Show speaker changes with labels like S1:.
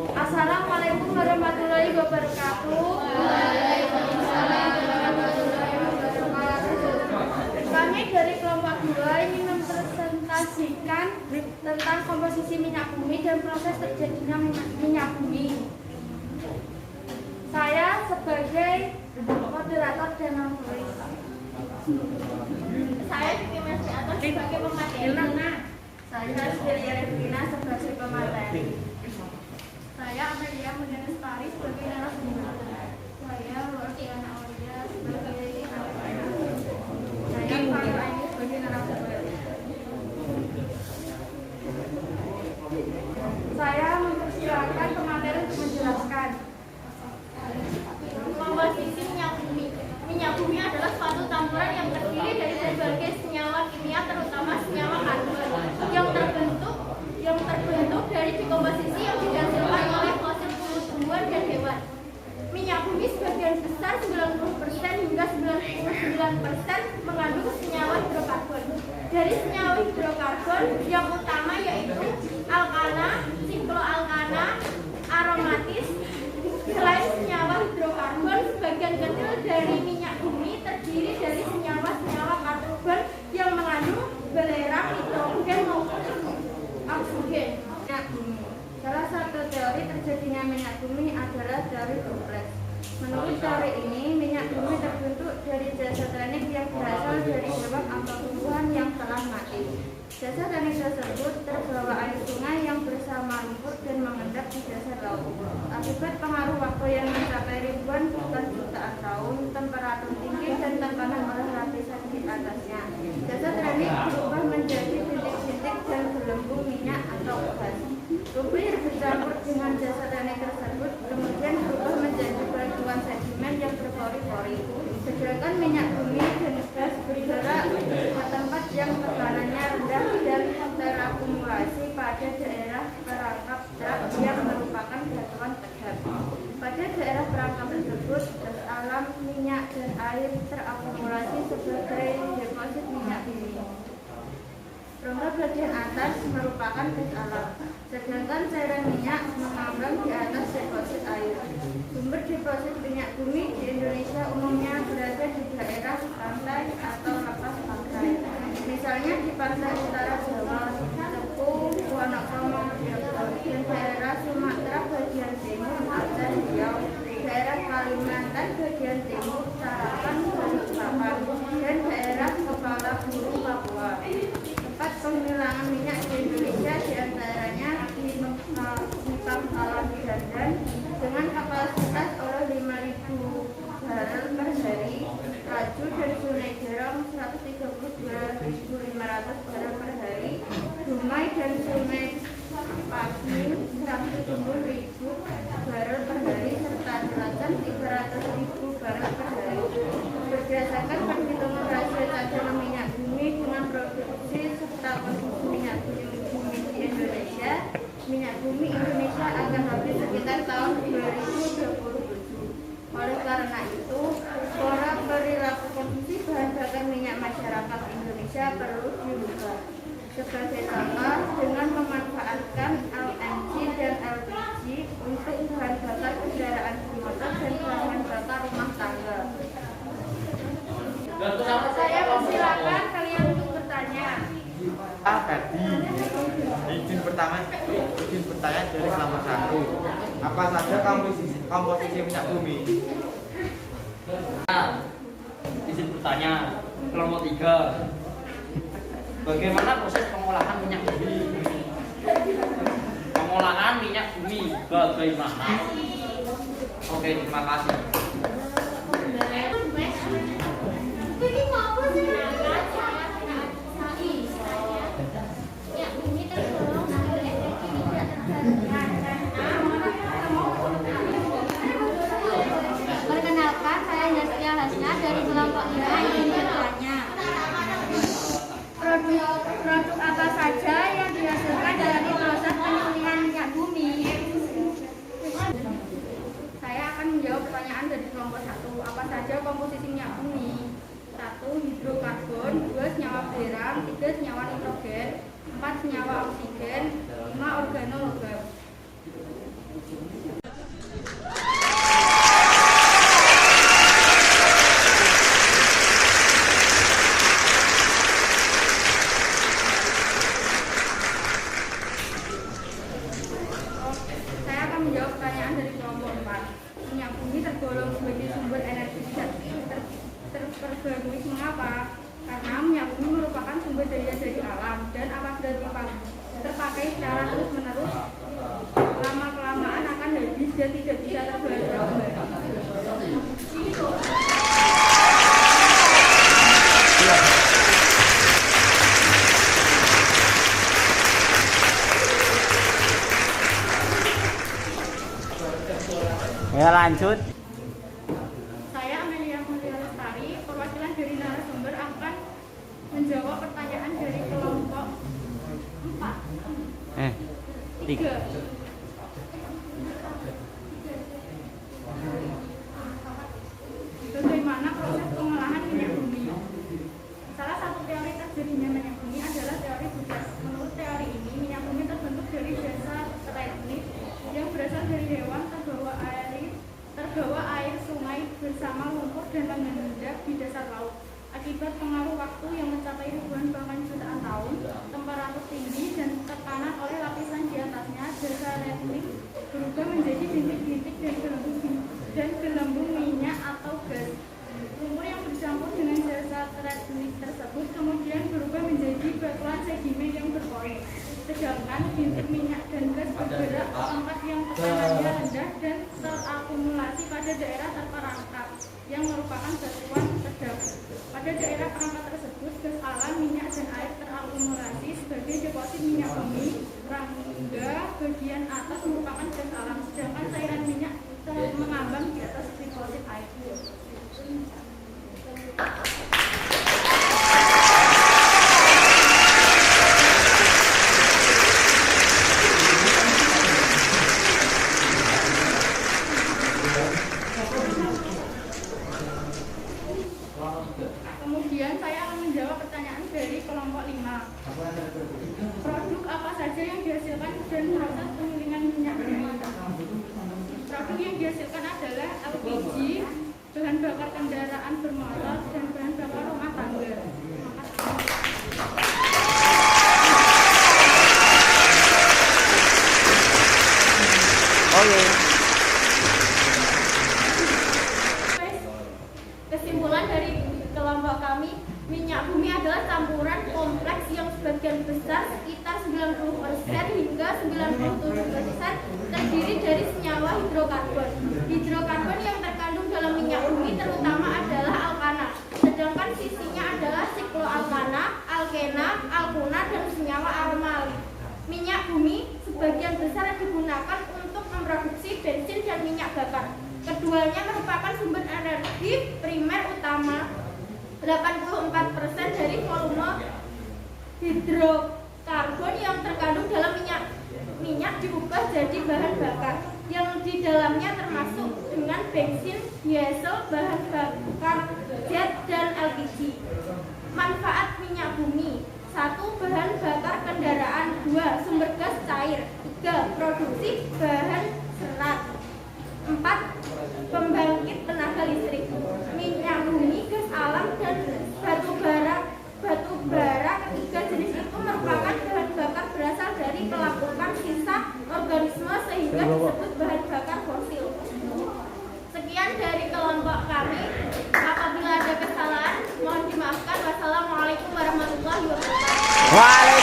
S1: Assalamualaikum warahmatullahi wabarakatuh. Waalaikumsalam warahmatullahi wabarakatuh. Kami dari kelompok 2 ingin mempresentasikan tentang komposisi minyak bumi dan proses terjadinya minyak bumi. Saya sebagai moderator dan penulis. Saya Titi Mesri Atas sebagai pemateri. Saya Sylvia Revina sebagai pemateri. Saya Amelia Mulyana Lestari sebagai narasumber. Saya Rostiana Aulia sebagai narasumber. Saya Farah Aini sebagai narasumber. Saya mempersilakan pemateri untuk menjelaskan komposisi minyak bumi. Minyak bumi adalah suatu campuran yang terdiri dari berbagai senyawa kimia, terutama senyawa karbon, yang terbentuk dari dekomposisi yang dihasilkan oleh fosil tumbuhan dan hewan. Minyak bumi sebagian besar 90% hingga 99% mengandung senyawa hidrokarbon. Dari senyawa hidrokarbon yang utama yaitu alkana, sikloalkana, aromatis. Selain senyawa hidrokarbon, sebagian kecil dari minyak bumi terdiri dari senyawa-senyawa karbon yang mengandung belerang, nitrogen maupun oksigen. Minyak bumi. Salah satu teori terjadinya minyak bumi adalah teori kompleks. Menurut teori ini, minyak bumi terbentuk dari jasa teknik yang berasal dari hewan atau tumbuhan yang telah mati. Jasa teknik tersebut terbawa air sungai yang bersama lumpur dan mengendap di dasar laut. Akibat pengaruh waktu yang mencapai ribuan bahkan jutaan tahun, temperatur tinggi dan tekanan oleh lapisan di atasnya, jasa teknik berubah menjadi bintik-bintik dan gelembung minyak atau gas. Rubir bercampur dengan jasa teknik tersebut kemudian berubah menjadi batuan sedimen yang berpori-pori. Sedangkan minyak bumi dan gas bergerak ke tempat yang tekanannya rendah dan terakumulasi pada daerah perangkap trap yang merupakan batuan tegap. Pada daerah perangkap tersebut, gas alam, minyak, dan air terakumulasi sebagai deposit minyak bumi. Rongga bagian atas merupakan gas alam, sedangkan cairan minyak mengambang di atas deposit air. Sumber deposit minyak bumi di Indonesia umumnya berada di daerah pantai atau lepas pantai. Misalnya di pantai utara Jawa, Tepung, Wonokromo, dan daerah Sumatera bagian timur, Aceh, Riau, daerah Kalimantan bagian timur, Tarakan, Balikpapan, dan daerah Kepala Buru, Papua. Tempat penghilangan minyak di Indonesia diantaranya di Pangkalan Dandan dengan kapasitas oleh 5.000 barel per hari, Raju dan Sungai Jerong 132.500 barel per hari, Dumai dan Sungai Paging 170.000 barel per hari, serta Cilacap 300.000 barel per hari. Berdasarkan perhitungan rasio cadangan minyak bumi dengan produksi serta konsumsi minyak bumi di Indonesia, minyak bumi Indonesia akan habis sekitar tahun 2027. Oleh karena itu, pola perilaku konsumsi bahan bakar minyak masyarakat Indonesia perlu diubah. Sebagai contoh, dengan memanfaatkan LNG dan LPG untuk bahan bakar kendaraan bermotor dan bahan bakar rumah tangga. Saya persilakan kalian untuk bertanya.
S2: Tadi izin bertanya dari kelompok 1. Apa saja komposisi minyak bumi?
S3: Izin bertanya kelompok 3. Bagaimana proses pengolahan minyak bumi? Pengolahan minyak bumi bagaimana? Oke, terima kasih.
S1: Perkenalkan, saya Yastia Hasna dari kelompok 5 ingin bertanya. Produk apa saja yang dihasilkan dari proses pemurnian minyak bumi? Saya akan menjawab pertanyaan dari kelompok 1. Apa saja komposisi minyak bumi? 1. Hidrokarbon, 2. Senyawa belerang, 3. Senyawa nitrogen, 4. Senyawa oksigen, 5. Organologam. pertanyaan dari kelompok 4. Minyak bumi tergolong sebagai sumber energi terperbarui. Mengapa? Karena minyak bumi merupakan sumber daya dari alam dan apabila terpakai secara terus-menerus, lama-kelamaan akan habis dan tidak bisa terbarukan kembali.
S4: Ya lanjut.
S1: Saya Amelia Mulia Lestari, perwakilan dari narasumber akan menjawab pertanyaan dari kelompok 4. 3. Bagaimana proses pengolahan minyak bumi? Salah satu teori terjadinya minyak bumi adalah teori Budas. Menurut teori ini, minyak bumi terbentuk dari dasar tektonik yang berasal dari hewan terbawa air sungai bersama lumpur dan mengendap di dasar laut. Akibat pengaruh waktu yang mencapai ribuan bahkan jutaan tahun, temperatur tinggi dan tekanan oleh lapisan di atasnya, dasar tektonik berubah menjadi bintik-bintik dan gelembung minyak atau gas. Lumpur yang bercampur dengan dasar tektonik tersebut kemudian berubah menjadi batuan sedimen yang berpoin. Sedangkan bintik minyak dan gas bergerak ke tempat yang tekanannya rendah dan terakumulasi pada daerah terperangkap yang merupakan batuan terdapat. Pada daerah perangkap tersebut, gas alam, minyak dan air terakumulasi sebagai deposit minyak bumi. Rangga bagian atas merupakan gas alam, sedangkan cairan minyak mengambang di atas deposit air. Kemudian saya akan menjawab pertanyaan dari kelompok 5. Produk apa saja yang dihasilkan dan proses penggilingan minyak bumi? Produk yang dihasilkan adalah LPG, bahan bakar kendaraan bermotor, dan bahan bakar rumah tangga.
S4: Oke.
S1: Kesimpulan dari kelompok kami, minyak bumi adalah campuran kompleks yang sebagian besar sekitar 90% hingga 97% terdiri dari senyawa hidrokarbon. Hidrokarbon yang terkandung dalam minyak bumi terutama adalah alkana, sedangkan sisinya adalah sikloalkana, alkena, alkuna, dan senyawa aromatik. Minyak bumi sebagian besar digunakan untuk memproduksi bensin dan minyak bakar. Keduanya merupakan sumber energi primer utama. 84% dari volume hidrokarbon yang terkandung dalam minyak diubah jadi bahan bakar yang di dalamnya termasuk dengan bensin, diesel, bahan bakar jet, dan LPG. Manfaat minyak bumi: 1. Bahan bakar kendaraan. 2. Sumber gas cair. 3. Produksi bahan serat. 4. Pembangkit tenaga listrik. Minyak bumi, gas alam, dan batu bara ketiga jenis itu merupakan bahan bakar berasal dari pelapukan sisa organisme sehingga disebut bahan bakar fosil. Sekian dari kelompok kami. Apabila ada kesalahan mohon dimaafkan. Wassalamualaikum warahmatullahi wabarakatuh.